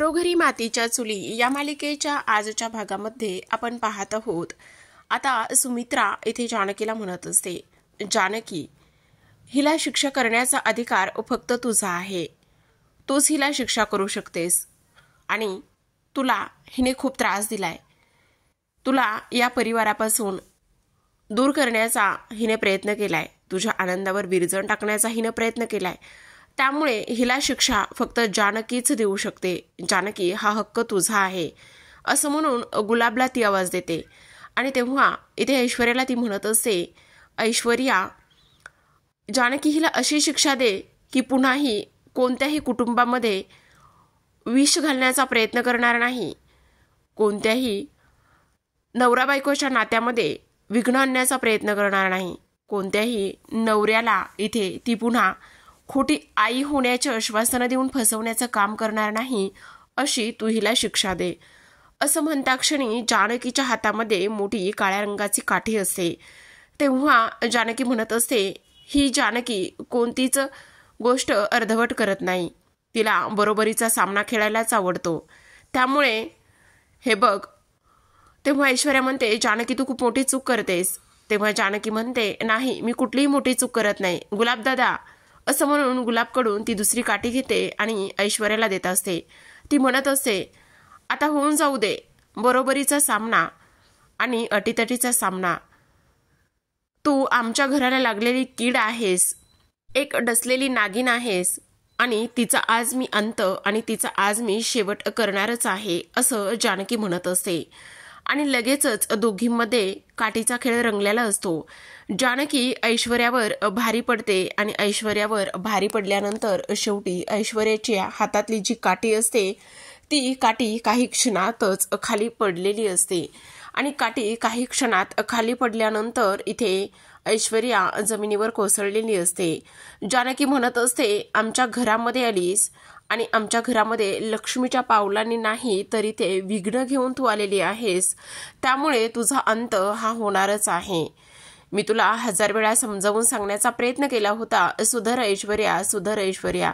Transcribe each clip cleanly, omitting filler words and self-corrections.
घरोघरी मातीच्या चुली या मालिकेच्या आजच्या भागामध्ये आपण पाहत आहोत। आता सुमित्रा इथे जानकीला म्हणत असते, जानकी, हिला शिक्षा करण्याचा अधिकार फक्त तुझा आहे। तूच हिला शिक्षा करू शकतेस आणि तुला हिने खूप त्रास दिलाय। तुला या परिवारापासून दूर करण्याचा हिने प्रयत्न केलाय, तुझ्या आनंदावर विरजण टाकण्याचा हिने प्रयत्न केलाय। त्यामुळे हिला शिक्षा फक्त जानकीच देऊ शकते। जानकी, हा हक्क तुझा आहे, असं म्हणून गुलाबला ती आवाज देते। आणि तेव्हा इथे ऐश्वर्याला ती म्हणत असते, ऐश्वर्या, जानकी, हिला अशी शिक्षा दे की पुन्हाही कोणत्याही कुटुंबामध्ये विष घालण्याचा प्रयत्न करणार नाही, कोणत्याही नवरा बायकोच्या नात्यामध्ये विघ्न आणण्याचा प्रयत्न करणार नाही, कोणत्याही नवऱ्याला इथे ती पुन्हा खोटी आई होण्याचे आश्वासन देऊन फसवण्याचं काम करणार नाही, अशी तू हिला शिक्षा दे। असं म्हणताक्षणी जानकीच्या हातामध्ये मोठी काळ्या रंगाची काठी असते। तेव्हा जानकी म्हणत असते, ही जानकी कोणतीच गोष्ट अर्धवट करत नाही, तिला बरोबरीचा सामना खेळायलाच आवडतो। त्यामुळे हे बघ। तेव्हा ऐश्वर्या म्हणते, जानकी, तू खूप मोठी चूक करतेस। तेव्हा जानकी म्हणते, नाही, मी कुठलीही मोठी चूक करत नाही, गुलाब दादा, असं म्हणून गुलाबकडून ती दुसरी काठी घेते आणि ऐश्वर्याला देत असते। ती म्हणत असते, आता होऊन जाऊ दे बरोबरीचा सामना आणि अटीतटीचा सामना। तू आमच्या घराला लागलेली कीड आहेस, एक डसलेली नागिन आहेस आणि तिचा आज मी अंत आणि तिचा आज मी शेवट करणारच आहे, असं जानकी म्हणत असते। आणि लगेचच दोघींमध्ये काठीचा खेळ रंगलेला असतो। जानकी ऐश्वर्यावर भारी पडते आणि ऐश्वर्यावर भारी पडल्यानंतर शेवटी ऐश्वर्याच्या हातातली जी काठी असते ती काठी काही क्षणातच खाली पडलेली असते। आणि काठी काही क्षणात खाली पडल्यानंतर इथे ऐश्वर्या जमिनीवर कोसळलेली असते। जानकी म्हणत असते, आमच्या घरामध्ये आलीस आणि आमच्या घरामध्ये लक्ष्मीच्या पावलांनी नाही तर इथे विघ्न घेऊन तू आलेली आहेस, त्यामुळे तुझा अंत हा होणारच आहे। मी तुला 1000 वेळा समजावून सांगण्याचा प्रयत्न केला होता, सुधर ऐश्वर्या, सुधर ऐश्वर्या,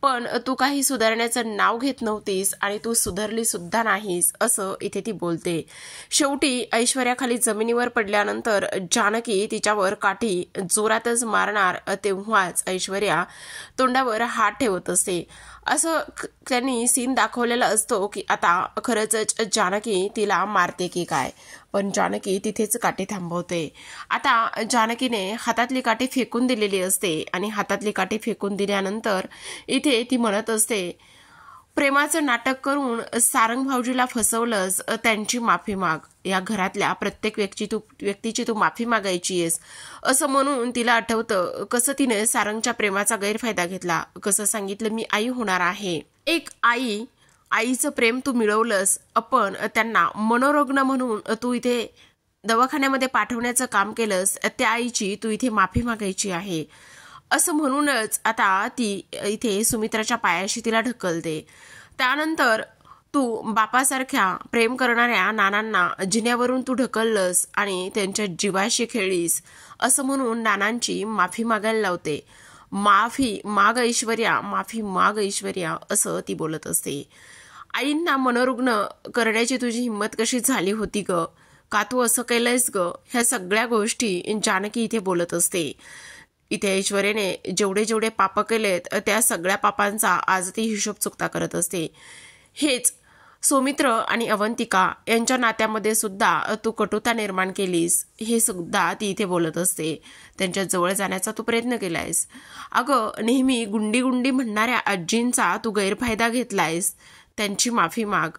पण तू काही सुधारण्याचं नाव घेत नव्हतीस आणि तू सुधारली सुद्धा नाहीस, असं इथे ती बोलते। शेवटी ऐश्वर्या खाली जमिनीवर पडल्यानंतर जानकी तिच्यावर काठी जोरातच मारणार तेव्हाच ऐश्वर्या तोंडावर हात ठेवत असते। असं त्यांनी सीन दाखवलेला असतो की आता खरंच जानकी तिला मारते की काय, पण जानकी तिथेच काठी थांबवते। आता जानकीने हातातली काठी फेकून दिलेली असते आणि हातातली काठी फेकून दिल्यानंतर इथे ती म्हणत असते, प्रेमाचं नाटक करून सारंग भाऊजीला फसवलंस, त्यांची माफी माग। या घरातल्या प्रत्येक व्यक्तीची तू माफी मागायची आहेस, असं म्हणून तिला आठवतं कसं तिने सारंगच्या प्रेमाचा गैरफायदा घेतला, कसं सांगितलं मी आई होणार आहे। एक आईचं प्रेम तू मिळवलंस, पण त्यांना मनोरुग्ण म्हणून तू इथे दवाखान्यामध्ये पाठवण्याचं काम केलंस, त्या आईची तू इथे माफी मागायची आहे, असं म्हणूनच आता ती इथे सुमित्राच्या पायाशी तिला ढकलते। त्यानंतर तू बापासारख्या प्रेम करणाऱ्या नानांना जिन्यावरून तू ढकललंस आणि त्यांच्या जीवाशी खेळलीस, असं म्हणून नानांची माफी मागायला लावते। माफी माग ऐश्वर्या, माफी माग ऐश्वर्या, असं ती बोलत असते। आईंना मनोरुग्ण करण्याची तुझी हिंमत कशी झाली होती ग, का तू असं केलंयस ग, ह्या सगळ्या गोष्टी जानकी इथे बोलत असते। इथे ऐश्वर्याने जेवढे पाप केलेत त्या सगळ्या पापांचा आज ती हिशोब चुकता करत असते। हेच सौमित्र आणि अवंतिका यांच्या नात्यामध्ये सुद्धा तू कटुता निर्माण केलीस, हे सुद्धा ती इथे बोलत असते। त्यांच्या जवळ जाण्याचा तू प्रयत्न केलायस, अगं नेहमी गुंडी गुंडी म्हणणाऱ्या आजींचा तू गैरफायदा घेतलायस, त्यांची माफी माग,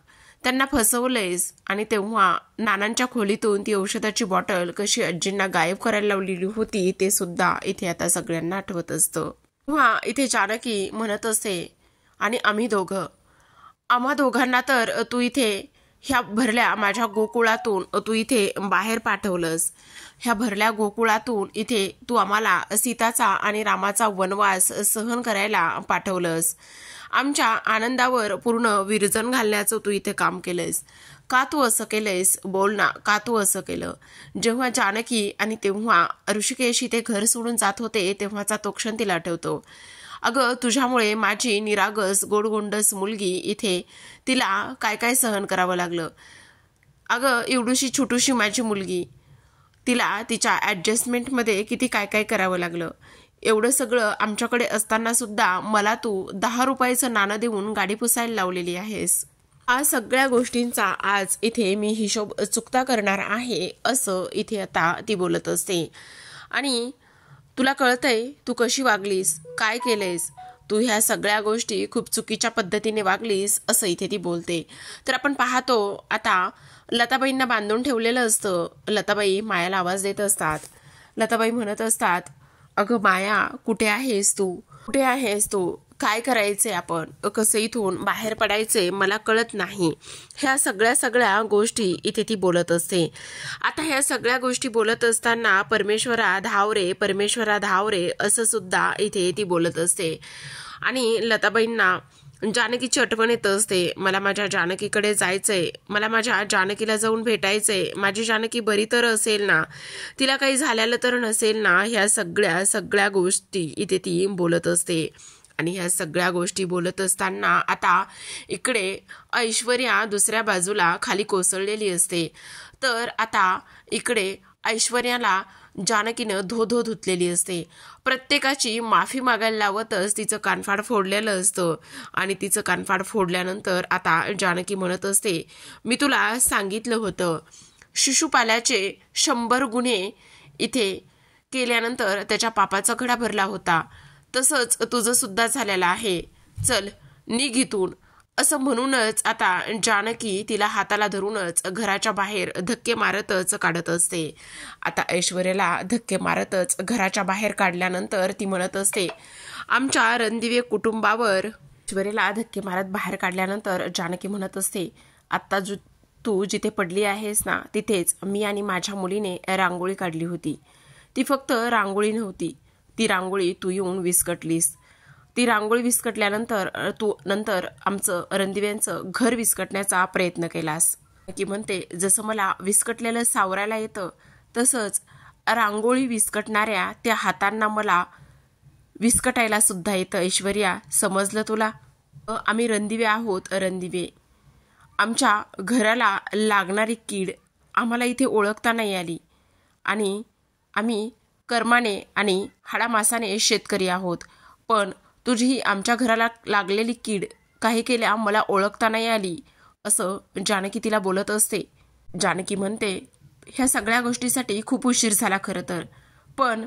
त्यांना फसवलंयस आणि तेव्हा नानांच्या खोलीतून ती औषधाची बॉटल कशी आजींना गायब करायला लावलेली होती ते सुद्धा इथे आता सगळ्यांना आठवत असतं। तेव्हा इथे जानकी म्हणत असते, आणि आम्हा दोघांना तर तू इथे ह्या भरल्या माझ्या गोकुळातून तू इथे बाहेर पाठवलंस, ह्या भरल्या गोकुळातून इथे तू आम्हाला सीताचा आणि रामाचा वनवास सहन करायला पाठवलंस, आमच्या आनंदावर पूर्ण विरजण घालण्याचं तू इथे काम केलंयस, का तू असं केलंयस, बोल ना, का तू असं केलं। जेव्हा जानकी आणि तेव्हा ऋषिकेश इथे घर सोडून जात होते तेव्हाचा तो क्षण तिला आठवतो। अगं तुझ्यामुळे माझी निरागस गोडगोंडस मुलगी इथे तिला काय काय सहन करावं लागलं. अगं एवढीशी छोटूशी माझी मुलगी, तिला तिच्या ॲडजस्टमेंटमध्ये किती काय काय करावं लागलं. एवढं सगळं आमच्याकडे असताना सुद्धा मला तू 10 रुपयाचं नाणं देऊन गाडी पुसायला लावलेली आहेस. या सगळ्या गोष्टींचा आज इथे मी हिशोब चुकता करणार आहे असं इथे आता ती बोलत असते. आणि तुला कळतंय तू कशी वागलीस, काय केलंयस, तू ह्या सगळ्या गोष्टी खूप चुकीच्या पद्धतीने वागलीस असं इथे ती बोलते. तर आपण पाहतो आता लताबाईंना बांधून ठेवलेलं असतं. लताबाई मायाला आवाज देत असतात. लताबाई म्हणत असतात, अगं माया कुठे आहेस तू, कुठे आहेस तू, काय करायचे, आपण कसं इथून बाहेर पडायचे मला कळत नाही. ह्या सगळ्या गोष्टी इथे ती बोलत असते. आता ह्या सगळ्या गोष्टी बोलत असताना परमेश्वरा धाव रे असं सुद्धा इथे ती बोलत असते. आणि लताबाईंना जानकीची आठवण येत असते. मला माझ्या जानकीकडे जायचंय, मला माझ्या जानकीला जाऊन भेटायचंय, माझी जानकी बरी तर असेल ना, तिला काही झालेलं तर नसेल ना. ह्या सगळ्या गोष्टी इथे ती बोलत असते. आणि ह्या सगळ्या गोष्टी बोलत असताना आता इकडे ऐश्वर्या दुसऱ्या बाजूला खाली कोसळलेली असते. तर आता इकडे ऐश्वर्याला जानकीनं धो धुतलेली असते. प्रत्येकाची माफी मागायला लावतच तिचं कानफाड फोडलेलं असतं. आणि तिचं कानफाड फोडल्यानंतर आता जानकी म्हणत असते, मी तुला सांगितलं होतं शिशुपालाचे 100 गुन्हे इथे केल्यानंतर त्याच्या पापाचा घडा भरला होता, तसंच तुझं सुद्धा झालेलं आहे, चल निघ इथून असं म्हणूनच आता जानकी तिला हाताला धरूनच घराच्या बाहेर धक्के मारतच काढत असते. आता ऐश्वर्याला धक्के मारतच घराच्या बाहेर काढल्यानंतर ती म्हणत असते, आमच्या रणदिवे कुटुंबावर. ऐश्वर्याला धक्के मारत बाहेर काढल्यानंतर जानकी म्हणत असते, आत्ता तू जिथे पडली आहेस ना, तिथेच मी आणि माझ्या मुलीने रांगोळी काढली होती. ती फक्त रांगोळी नव्हती, ती रांगोळी तू येऊन विस्कटलीस. ती रांगोळी विस्कटल्यानंतर तू नंतर आमचं रणदिव्यांचं घर विस्कटण्याचा प्रयत्न केलास. की म्हणते, जसं मला विस्कटलेलं सावरायला येतं तसंच रांगोळी विस्कटणाऱ्या त्या हातांना मला विस्कटायला सुद्धा येतं. ऐश्वर्या, समजलं तुला? आम्ही रणदिवे आहोत, रणदिवे. आमच्या घराला लागणारी कीड आम्हाला इथे ओळखता नाही आली. आणि आम्ही कर्माने आणि हाडामासाने शेतकरी आहोत. पण तुझी ही आमच्या घराला लागलेली कीड काही केल्या मला ओळखता नाही आली असं जानकी तिला बोलत असते. जानकी म्हणते, ह्या सगळ्या गोष्टीसाठी खूप उशीर झाला खरं तर, पण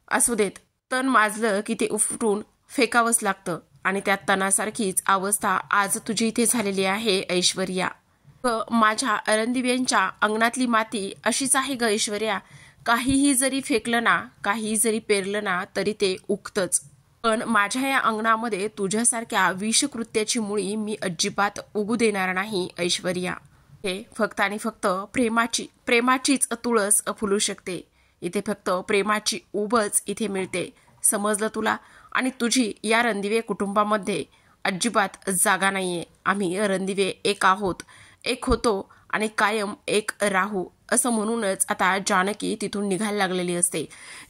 असू देत, तण माजलं की ते उपटून फेकावंच लागतं. आणि त्या तणासारखीच अवस्था आज तुझी इथे झालेली आहे ऐश्वर्या. माझ्या रणदिव्यांच्या अंगणातली माती अशीच आहे ग ऐश्वर्या. काहीही जरी फेकलं ना, काहीही जरी पेरलं ना तरी ते उगतंच. पण माझ्या या अंगणामध्ये तुझ्यासारख्या विषकृत्याची मुळी मी अजिबात उगू देणार नाही ऐश्वर्या. हे फक्त आणि फक्त प्रेमाचीच तुळस फुलू शकते. इथे फक्त प्रेमाची उबच इथे मिळते, समजलं तुला? आणि तुझी या रणदिवे कुटुंबामध्ये अजिबात जागा नाहीये. आम्ही रणदिवे एक आहोत, एक होतो आणि कायम एक राहू असं म्हणूनच आता जानकी तिथून निघायला लागलेली असते.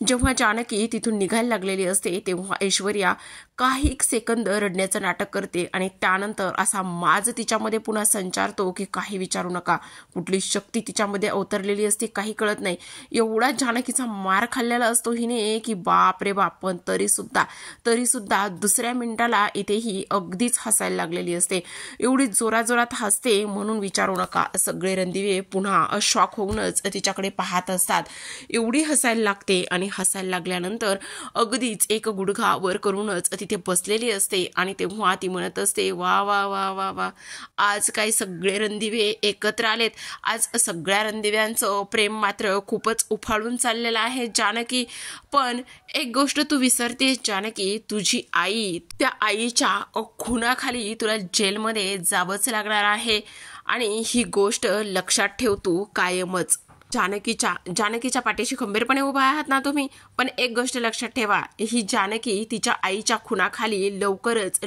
जेव्हा जानकी तिथून निघायला लागलेली असते तेव्हा ऐश्वर्या काही सेकंद रडण्याचं नाटक करते. आणि त्यानंतर असा माज तिच्यामध्ये पुन्हा संचारतो की काही विचारू नका. कुठली शक्ती तिच्यामध्ये अवतरलेली असते काही कळत नाही. एवढा जानकीचा मार खाल्लेला असतो हिने की बाप रे बाप. पण तरीसुद्धा दुसऱ्या मिनिटाला इथेही अगदीच हसायला लागलेली असते. एवढी जोरात हसते म्हणून विचारू नका. सगळे रणदिवे पुन्हा शॉक होऊनच तिच्याकडे पाहत असतात. एवढी हसायला लागते आणि हसायला लागल्यानंतर अगदीच एक गुडघा वर करूनच तिथे बसलेली असते. आणि तेव्हा ती म्हणत असते, वा वा वा वा वा, आज काय सगळे रणदिवे एकत्र आलेत. आज सगळ्या रणदिव्यांचं प्रेम मात्र खूपच उफाळून चाललेलं आहे जानकी. पण एक गोष्ट तू विसरतेस जानकी, तुझी आई, त्या आईच्या खुनाखाली तुला जेलमध्ये जावंच लागणार आहे. आणि ही गोष्ट लक्षात ठेव तू कायमच. जानकीच्या पाठीशी खंबीरपणे उभा आहात ना तुम्ही. पण एक गोष्ट लक्षात ठेवा, ही जानकी तिच्या आईच्या खुनाखाली लवकरच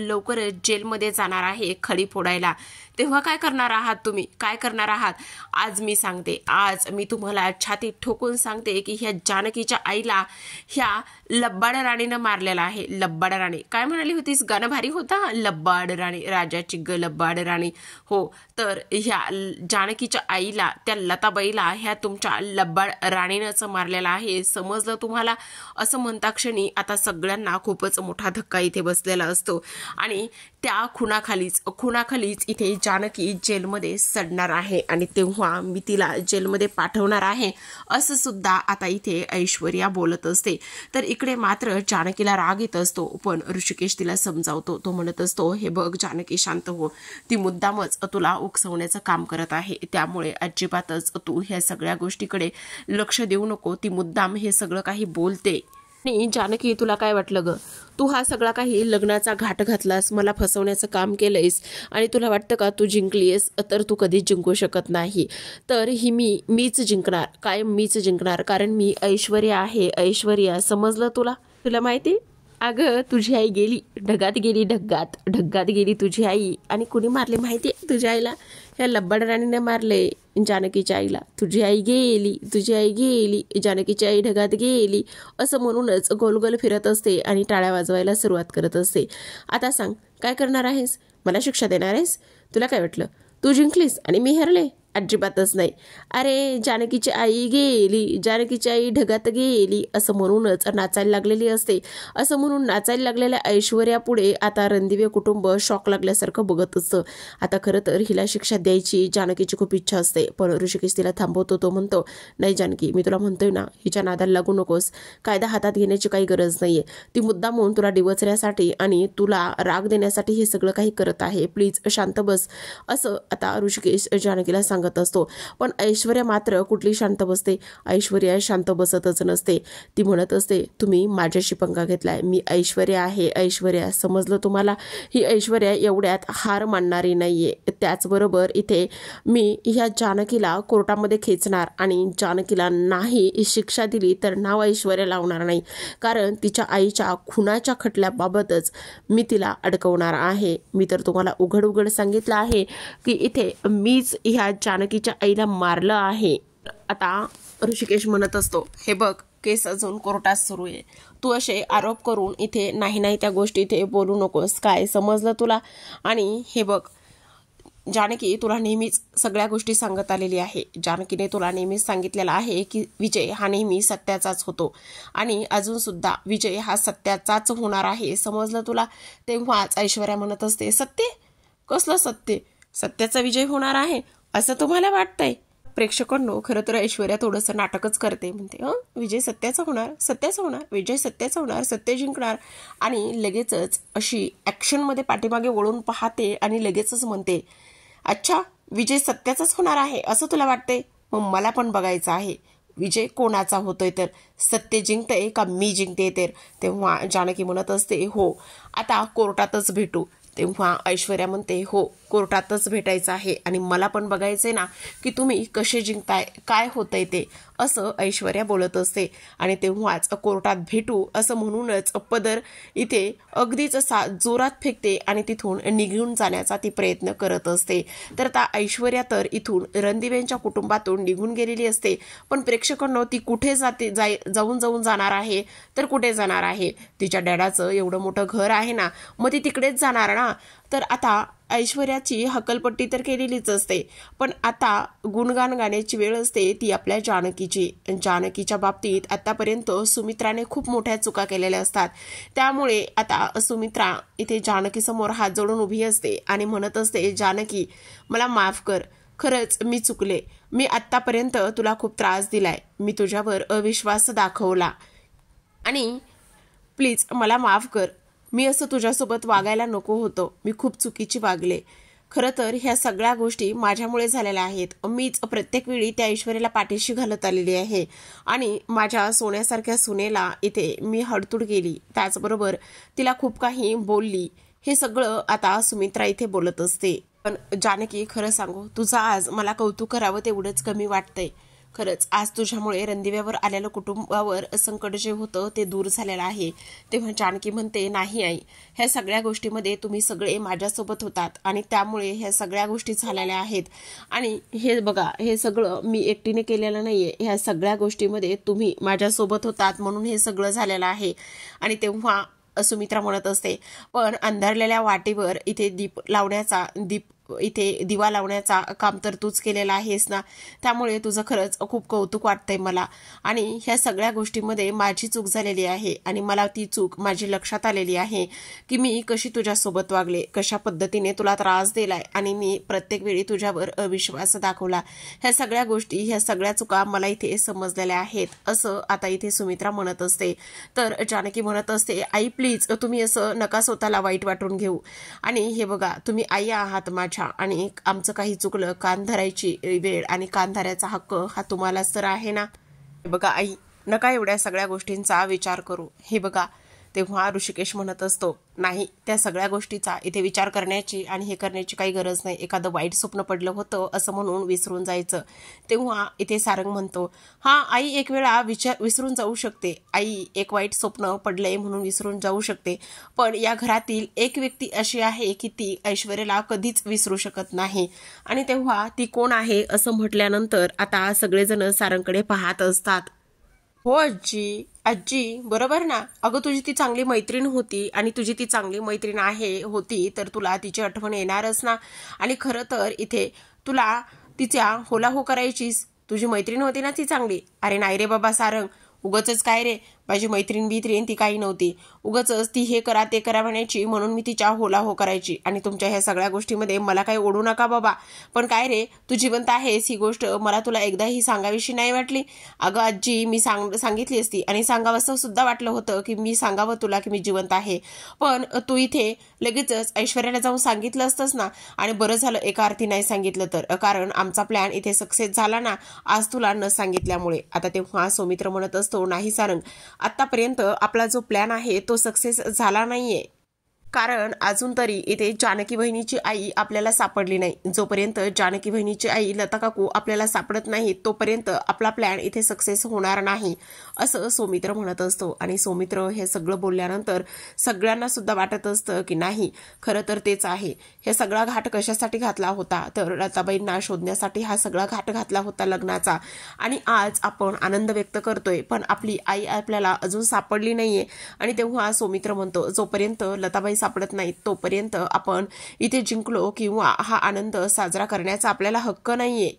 जेलमध्ये जाणार आहे खडी फोडायला. तेव्हा काय करणार आहात तुम्ही? काय करणार आहात? आज मी सांगते, आज मी तुम्हाला छातीत ठोकून सांगते की ह्या जानकीच्या आईला ह्या लब्बाड राणीनं मारलेला आहे. लब्बाड राणी काय म्हणाली होतीस? गाणं भारी होता, लब्बाड राणी, राजाची ग लब्बाड राणी. हो, तर ह्या जानकीच्या आईला, त्या लताबाईला ह्या तुमच्या लब्बाड राणीनंच मारलेला आहे. समजलं तुम्हाला? असं म्हणता क्षणी आता सगळ्यांना खूपच मोठा धक्का इथे बसलेला असतो आणि त्या खुनाखालीच इथे जानकी जेलमध्ये सडणार आहे आणि तेव्हा मी तिला जेलमध्ये पाठवणार आहे, असं सुद्धा आता इथे ऐश्वर्या बोलत असते. तर इकडे मात्र जानकीला राग येत असतो, पण ऋषिकेश तिला समजावतो. तो म्हणत असतो, हे बघ जानकी, शांत हो. ती मुद्दामच तुला उकसवण्याचं काम करत आहे, त्यामुळे अजिबातच तू ह्या सगळ्या गोष्टीकडे लक्ष देऊ नको. ती मुद्दाम हे सगळं काही बोलते. आणि जानकी, तुला काय वाटलं ग? तू हा सगळा काही लग्नाचा घाट घातलास, मला फसवण्याचं काम केलंयस आणि तुला वाटतं का तू जिंकलीयस? तर तू कधीच जिंकू शकत नाही. तर ही मीच जिंकणार, कायम मीच जिंकणार, कारण मी ऐश्वर्या आहे. ऐश्वर्या, समजलं तुला? तुला माहिती? अगं, तुझी आई गेली ढगात, ढगात गेली तुझी आई. आणि कुणी मारले माहिती आहे तुझ्या आईला? ह्या लब्बाड राणीने मारले जानकीच्या आईला. तुझी आई गेली, जानकीची आई ढगात गेली, असं म्हणूनच गोलगोल फिरत असते आणि टाळ्या वाजवायला सुरुवात करत असते. आता सांग, काय करणार आहेस? मला शिक्षा देणार आहेस? तुला काय वाटलं तू जिंकलीस आणि मी हरले? अजिबातच नाही. अरे, जानकीची आई ढगात गेली असं म्हणूनच नाचायला लागलेली असते. असं म्हणून नाचायला लागलेल्या ऐश्वर्या पुढे आता रणदिवे कुटुंब शॉक लागल्यासारखं बघत असतं. आता खरं तर हिला शिक्षा द्यायची जानकीची खूप इच्छा असते, पण ऋषिकेश तिला थांबवतो. तो म्हणतो, नाही जानकी, मी तुला म्हणतोय ना, हिच्या नादाला लागू नकोस. कायदा हातात घेण्याची काही गरज नाहीये. ती मुद्दाम म्हणून तुला डिवचण्यासाठी आणि तुला राग देण्यासाठी हे सगळं काही करत आहे. प्लीज शांत बस, असं आता ऋषिकेश जानकीला सांगत असतो. पण ऐश्वर्या मात्र कुठली शांत बसते? ऐश्वर्या शांत बसतच नसते. ती म्हणत असते, तुम्ही माझ्याशी पंगा घेतलाय. मी ऐश्वर्या आहे. ऐश्वर्या, समजलं तुम्हाला? ही ऐश्वर्या एवढ्यात हार मानणारी नाहीये. त्याचबरोबर इथे मी ह्या जानकीला कोर्टामध्ये खेचणार आणि जानकीला नाही शिक्षा दिली तर नाव ऐश्वर्या लावणार नाही, कारण तिच्या आईच्या खुनाच्या खटल्याबाबतच मी तिला अडकवणार आहे. मी तर तुम्हाला उघड सांगितलं आहे की इथे मीच ह्या जानकीच्या आईला मारलं आहे. आता ऋषिकेश म्हणत असतो, हे बघ, केस अजून कोर्टात सुरू आहे. तू असे आरोप करून इथे नाही त्या गोष्टी इथे बोलू नकोस, काय समजलं तुला? आणि हे बघ जानकी, तुला नेहमीच सगळ्या गोष्टी सांगत आलेली आहे. जानकीने तुला नेहमीच सांगितलेलं आहे की विजय हा नेहमी सत्याचाच होतो आणि अजून सुद्धा विजय हा सत्याचाच होणार आहे, समजलं तुला? तेव्हाच ऐश्वर्या म्हणत असते, सत्य? कसलं सत्य? सत्याचा विजय होणार आहे असं तुम्हाला वाटतंय? प्रेक्षकांनो, खरं तर ऐश्वर्या थोडंसं नाटकच करते. म्हणते, विजय सत्याचा होणार, विजय सत्याचा होणार, सत्य जिंकणार. आणि लगेचच अशी ॲक्शनमध्ये पाठीमागे वळून पाहते आणि लगेचच म्हणते, अच्छा, विजय सत्याचाच होणार आहे असं तुला वाटते? मग मला पण बघायचं आहे विजय कोणाचा होतोय, तर सत्य जिंकतंय का मी जिंकते तर. तेव्हा जानकी म्हणत असते, हो, आता कोर्टातच भेटू. तेव्हा ऐश्वर्या म्हणते, हो, कोर्टातच भेटायचं आहे आणि मला पण बघायचंय ना की तुम्ही कसे जिंकताय, काय होतंय ते, असं ऐश्वर्या बोलत असते. आणि तेव्हाच कोर्टात भेटू असं म्हणूनच पदर इथे अगदीच जोरात फेकते आणि तिथून निघून जाण्याचा ती प्रयत्न करत असते. तर आता ऐश्वर्या तर इथून रणदिवेंच्या कुटुंबातून निघून गेलेली असते. पण प्रेक्षकांनो, ती कुठे जाऊन जाणार आहे? तर कुठे जाणार आहे? तिच्या डॅडाचं एवढं मोठं घर आहे ना, मग ती तिकडेच जाणार ना. तर आता ऐश्वर्याची हकलपट्टी तर केलेलीच असते, पण आता गुणगान गाण्याची वेळ असते ती आपल्या जानकीची. जानकीच्या बाबतीत आतापर्यंत सुमित्राने खूप मोठ्या चुका केलेल्या असतात. त्यामुळे आता सुमित्रा इथे जानकी समोर हात जोडून उभी असते आणि म्हणत असते, जानकी, मला माफ कर, खरंच मी चुकले. मी आत्तापर्यंत तुला खूप त्रास दिलाय, मी तुझ्यावर अविश्वास दाखवला आणि प्लीज मला माफ कर. मी असं तुझ्यासोबत वागायला नको होतं, मी खूप चुकीची वागले. खरं तर ह्या सगळ्या गोष्टी माझ्यामुळे झालेल्या आहेत. मीच प्रत्येक वेळी त्या ऐश्वर्याला पाठीशी घालत आलेली आहे आणि माझ्या सोन्यासारख्या सुनेला इथे मी हडतूड केली, त्याचबरोबर तिला खूप काही बोलली. हे सगळं आता सुमित्रा इथे बोलत असते. पण जानकी, खरं सांगू, तुझं आज मला कौतुक करावं तेवढंच कमी वाटतंय. खरंच आज तुझ्यामुळे रणदिव्यावर आलेलं कुटुंबावर संकट जे होतं ते दूर झालेलं आहे. तेव्हा जानकी म्हणते, नाही आई, ह्या सगळ्या गोष्टीमध्ये तुम्ही सगळे माझ्यासोबत होतात आणि त्यामुळे ह्या सगळ्या गोष्टी झालेल्या आहेत. आणि हे बघा, हे सगळं मी एकटीने केलेलं नाहीये. ह्या सगळ्या गोष्टीमध्ये तुम्ही माझ्यासोबत होतात म्हणून हे सगळं झालेलं आहे. आणि तेव्हा सुमित्रा म्हणत असते, पण अंधारलेल्या वाटेवर इथे इथे दिवा लावण्याचा काम तर तूच केलेला आहेस ना, त्यामुळे तुझं खरंच खूप कौतुक वाटतंय मला. आणि ह्या सगळ्या गोष्टीमध्ये माझी चूक झालेली आहे आणि मला ती चूक माझी लक्षात आलेली आहे की मी कशी तुझ्यासोबत वागले, कशा पद्धतीने तुला त्रास दिलाय आणि मी प्रत्येक वेळी तुझ्यावर अविश्वास दाखवला. ह्या सगळ्या गोष्टी, ह्या सगळ्या चुका मला इथे समजलेल्या आहेत, असं आता इथे सुमित्रा म्हणत असते. तर जानकी म्हणत असते, आई प्लीज तुम्ही असं नका स्वतःला वाईट वाटून घेऊ. आणि हे बघा, तुम्ही आई आहात माझ्या आणि आमचं काही चुकलं, कान धरायची वेळ आणि कान धरायचा हक्क हा तुम्हालाच तर आहे ना. बघा आई, नका एवढ्या सगळ्या गोष्टींचा विचार करू. हे बघा, तेव्हा ऋषिकेश म्हणत असतो, नाही, त्या सगळ्या गोष्टीचा इथे विचार करण्याची आणि हे करण्याची काही गरज नाही. एखादं वाईट स्वप्न पडलं होतं असं म्हणून विसरून जायचं. तेव्हा इथे सारंग म्हणतो, हा आई, एक वेळा विसरून जाऊ शकते. आई एक वाईट स्वप्न पडलंय म्हणून विसरून जाऊ शकते, पण या घरातील एक व्यक्ती अशी आहे की ती ऐश्वर्याला कधीच विसरू शकत नाही. आणि तेव्हा ती कोण आहे असं म्हटल्यानंतर आता सगळेजण सारंगकडे पाहत असतात. हो आजी, आजी बरोबर ना. अगं तुझी ती चांगली मैत्रीण होती आणि तुझी ती चांगली मैत्रीण होती तर तुला तिची आठवण येणारच ना. आणि खरं तर इथे तुला तिच्या होलाहो करायचीस. तुझी मैत्रीण होती ना ती चांगली. अरे नाही रे बाबा सारंग, उगच काय रे, माझी मैत्रीण ती काही नव्हती. उगच ती हे करा ते करा म्हणायची म्हणून मी तिच्या होला हो करायची. आणि तुमच्या ह्या सगळ्या गोष्टीमध्ये मला काही ओढू नका बाबा. पण काय रे, तू जिवंत आहेस ही गोष्ट मला तुला एकदाही सांगावीशी नाही वाटली. अगं आजी, मी सांगितली असती आणि सांगावंसं सुद्धा वाटलं होतं की मी सांगावं तुला की मी जिवंत आहे. पण तू इथे लगेचच ऐश्वर्याला जाऊन सांगितलं असतंस ना. आणि बरं झालं एका अर्थी नाही सांगितलं तर, कारण आमचा प्लॅन इथे सक्सेस झाला ना आज तुला न सांगितल्यामुळे. आता तेव्हा सौमित्र म्हणत असतो, नाही सारंग, आतापर्यंत आपला जो प्लॅन आहे तो सक्सेस झाला नाहीये, कारण अजून तरी इथे जानकी बहिणीची आई आपल्याला सापडली नाही. जोपर्यंत जानकी बहिणीची आई लता काकू आपल्याला सापडत नाही तोपर्यंत आपला प्लॅन इथे सक्सेस होणार नाही, असं सौमित्र म्हणत असतो. आणि सौमित्र हे सगळं बोलल्यानंतर सगळ्यांना सुद्धा वाटत असतं की नाही, खरं तर तेच आहे. हे सगळा घाट कशासाठी घातला होता तर लताबाईंना शोधण्यासाठी हा सगळा घाट घातला होता लग्नाचा. आणि आज आपण आनंद व्यक्त करतोय पण आपली आई आपल्याला अजून सापडली नाहीये. आणि तेव्हा सौमित्र म्हणतो, जोपर्यंत लताबाई सापडत नाही तोपर्यंत आपण इथे जिंकलो किंवा हा आनंद साजरा करण्याचा आपल्याला हक्क नाहीये.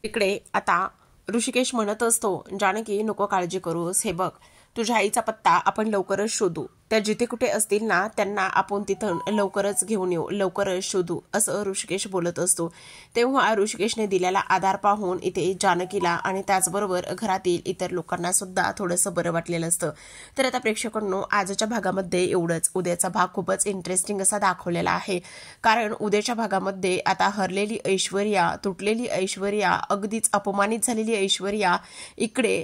इकडे आता ऋषिकेश म्हणत असतो, जानकी नको काळजी करूस. हे बघ, तुझ्या आईचा पत्ता आपण लवकरच शोधू. त्या जिथे कुठे असतील ना त्यांना आपण तिथं लवकरच घेऊन येऊ, लवकरच शोधू, असं ऋषिकेश बोलत असतो. तेव्हा ऋषिकेशने दिलेला आधार पाहून इथे जानकीला आणि त्याचबरोबर घरातील इतर लोकांना सुद्धा थोडंसं बरं वाटलेलं असतं. तर आता प्रेक्षकांनो, आजच्या भागामध्ये एवढंच. उद्याचा भाग खूपच इंटरेस्टिंग असा दाखवलेला आहे, कारण उद्याच्या भागामध्ये आता हरलेली ऐश्वर्या, तुटलेली ऐश्वर्या, अगदीच अपमानित झालेली ऐश्वर्या इकडे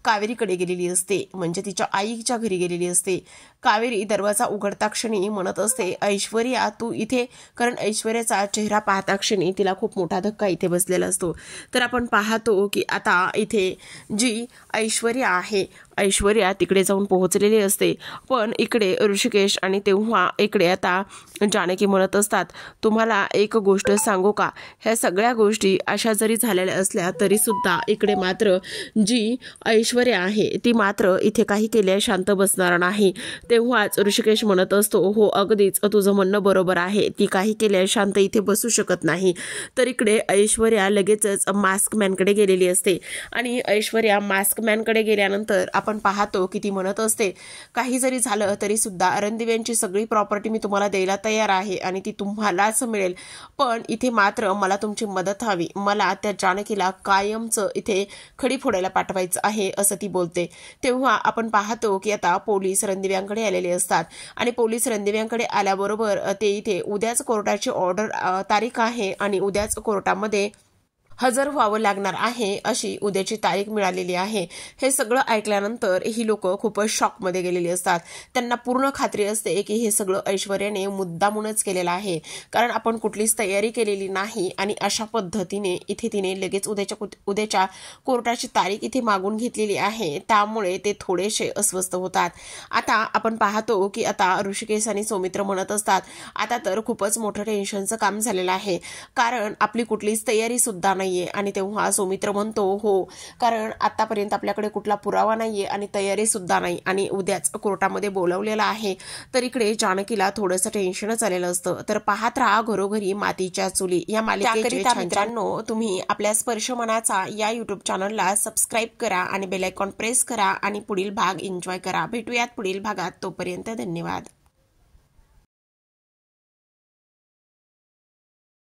कावेरीकडे गेलेली असते, म्हणजे तिच्या आईच्या घरी गेलेली असते. कावेरी दरवाजा उघडता क्षणी म्हणत असते, ऐश्वर्या तू इथे, कारण ऐश्वर्याचा चेहरा पाहता क्षणी तिला खूप मोठा धक्का इथे बसलेला असतो. तर आपण पाहतो की आता इथे जी ऐश्वर्या आहे, ऐश्वर्या तिकडे जाऊन पोहोचलेली असते. पण इकडे ऋषिकेश आणि तेव्हा इकडे आता जानकी म्हणत असतात, तुम्हाला एक गोष्ट सांगू का, ह्या सगळ्या गोष्टी अशा जरी झालेल्या असल्या तरी सुद्धा इकडे मात्र जी ऐश्वर्या आहे ती मात्र इथे काही केल्या शांत बसणार नाही. तेव्हाच ऋषिकेश म्हणत असतो, हो अगदीच तुझं म्हणणं बरोबर आहे, ती काही केल्या शांत इथे बसू शकत नाही. तर इकडे ऐश्वर्या लगेचच मास्क मॅनकडे गेलेली असते. आणि ऐश्वर्या मास्क मॅनकडे गेल्यानंतर आपण पाहतो की ती म्हणत असते, काही जरी झालं तरी सुद्धा रणदिव्यांची सगळी प्रॉपर्टी मी तुम्हाला द्यायला तयार आहे आणि ती तुम्हालाच मिळेल. पण इथे मात्र मला तुमची मदत हवी. मला त्या जानकीला कायमचं इथे खडी फोडायला पाठवायचं आहे, असं ती बोलते. तेव्हा आपण पाहतो की आता पोलीस रणदिव्यांकडे आलेले असतात. आणि पोलीस रणदिव्यांकडे आल्याबरोबर ते इथे उद्याच कोर्टाची ऑर्डर तारीख आहे आणि उद्याच कोर्टामध्ये हजर व्हावं लागणार आहे अशी उद्याची तारीख मिळालेली आहे। हे सगळं ऐकल्यानंतर ही लोक खूपच शॉकमध्ये गेलेली असतात। त्यांना पूर्ण खात्री असते की हे सगळं ऐश्वर्याने मुद्दामूनच केलेलं आहे, कारण आपण कुठलीच तयारी केलेली नाही आणि अशा पद्धतीने इथे तिने लगेच उद्याच्या कोर्टाची तारीख इथे मागून घेतलेली आहे। त्यामुळे ते थोडेसे अस्वस्थ होतात। आता आपण पाहतो की आता ऋषिकेश आणि सौमित्र म्हणत असतात, आता तर खूपच मोठं टेन्शनचं काम झालेलं आहे, कारण आपली कुठलीच तयारी सुद्धा नाहीये। आणि तेव्हा सौमित्र म्हणतो, हो, कारण आतापर्यंत आपल्याकडे कुठला पुरावा नाहीये आणि तयारी सुद्धा नाही आणि उद्याच कोर्टामध्ये बोलवलेलं आहे। तर इकडे जानकीला थोडंसं टेन्शनच आलेलं असतं। तर पाहत राहा घरोघरी मातीच्या चुली या मालिकेचे मित्रांनो, तुम्ही आपल्या स्पर्श मनाचा या YouTube चॅनलला सबस्क्राईब करा आणि बेल आयकॉन प्रेस करा आणि पुढील भाग एन्जॉय करा। भेटूयात पुढील भागात, तोपर्यंत धन्यवाद।